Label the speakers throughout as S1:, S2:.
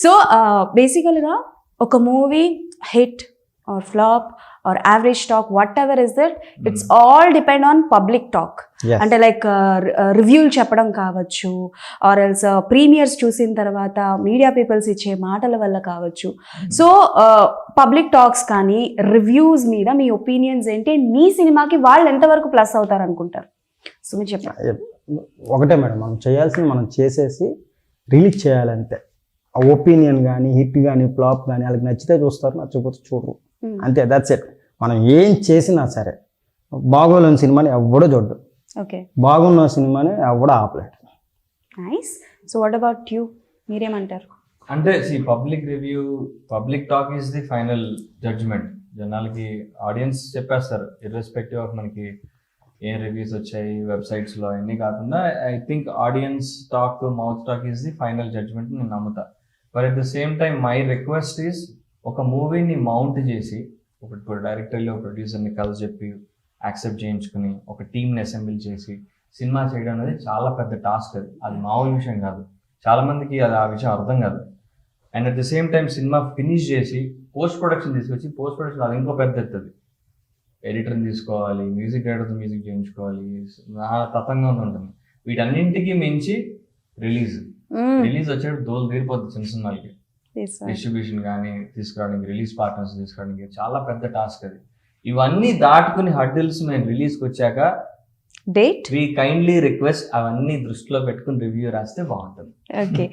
S1: So బేసికల్గా ఒక movie hit or flop or average talk whatever is that it's all depend on public talk.
S2: Yes.
S1: అంటే like రివ్యూలు చెప్పడం కావచ్చు, or else premieres చూసిన తర్వాత మీడియా పీపుల్స్ ఇచ్చే మాటల వల్ల కావచ్చు. సో పబ్లిక్ టాక్స్ కానీ రివ్యూస్ మీద మీ ఒపీనియన్స్ ఏంటి? మీ సినిమాకి వాళ్ళు ఎంతవరకు ప్లస్ అవుతారు అనుకుంటారు? సో మీరు చెప్పండి.
S2: ఒకటే మేడం, మనం చేయాల్సింది మనం చేసేసి రిలీజ్ చేయాలంతే. ఆ ఒపీనియన్ కానీ హిట్ కానీ ఫ్లాప్ కానీ వాళ్ళకి నచ్చితే చూస్తారు, నచ్చకపోతే చూడరు, అంతే. That's it. మనం ఏం చేసినా సరే బాగోలేని సినిమాని ఎవడో చూడ్డు,
S1: ఓకే,
S2: బాగున్న సినిమాని ఎవడో ఆపలేడు.
S1: Nice. So what about you, మీరేమంటారు?
S3: అంటే public review, public talk is the final judgement. జనాలకి ఆడియన్స్ చెప్పేస్తారు, ఇర్రెస్పెక్టివ్ ఆఫ్ మనకి ఏ రివ్యూస్ వచ్చాయి వెబ్సైట్స్లో అన్నీ కాకుండా. I think audience talk, mouth talk is the final judgement నేను నమ్ముతా. But at the same time my request is, ఒక మూవీని మౌంట్ చేసి ఒక డైరెక్టర్లో ప్రొడ్యూసర్ని కలిసి చెప్పి యాక్సెప్ట్ చేయించుకుని ఒక టీమ్ని అసెంబ్లీ చేసి సినిమా చేయడం అనేది చాలా పెద్ద టాస్క్. అది మామూలు విషయం కాదు. చాలా మందికి అది ఆ విషయం అర్థం కాదు. And at the same time cinema finish చేసి పోస్ట్ ప్రొడక్షన్ తీసుకొచ్చి, పోస్ట్ ప్రొడక్షన్ అది ఇంకో పెద్ద ఎత్తది. ఎడిటర్ని తీసుకోవాలి, మ్యూజిక్ డైరెక్టర్తో మ్యూజిక్ చేయించుకోవాలి, తతంగా ఉంటుంది. వీటన్నింటికి మించి రిలీజ్ వచ్చేటప్పుడు దోలు తీరిపోతుంది చిన్న సినిమాలకి. డిస్ట్రిబ్యూషన్ కానీ తీసుకురావడానికి, రిలీజ్ పార్ట్నర్స్ తీసుకురావడానికి చాలా పెద్ద టాస్క్ అది. ఇవన్నీ దాటుకుని హర్డిల్స్ మేము రిలీజ్కి వచ్చాక
S1: డేట్
S3: వి కైండ్లీ రిక్వెస్ట్ అవన్నీ దృష్టిలో పెట్టుకుని రివ్యూ రాస్తే బాగుంటుంది.
S1: Okay,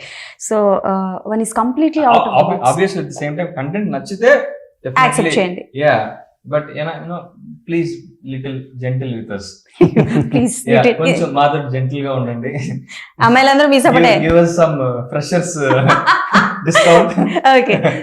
S1: so one is completely out of
S3: obviously at the same time content నచ్చితే
S1: యాక్సెప్ట్ చేయండి.
S3: Yeah, but please little gentle with us.
S1: Please
S3: కొంచెం మాతో జెంటిల్ గా ఉండండి.
S1: అమ్మాయిలందరూ మీ support.
S3: Give us some freshers discount.
S1: Okay.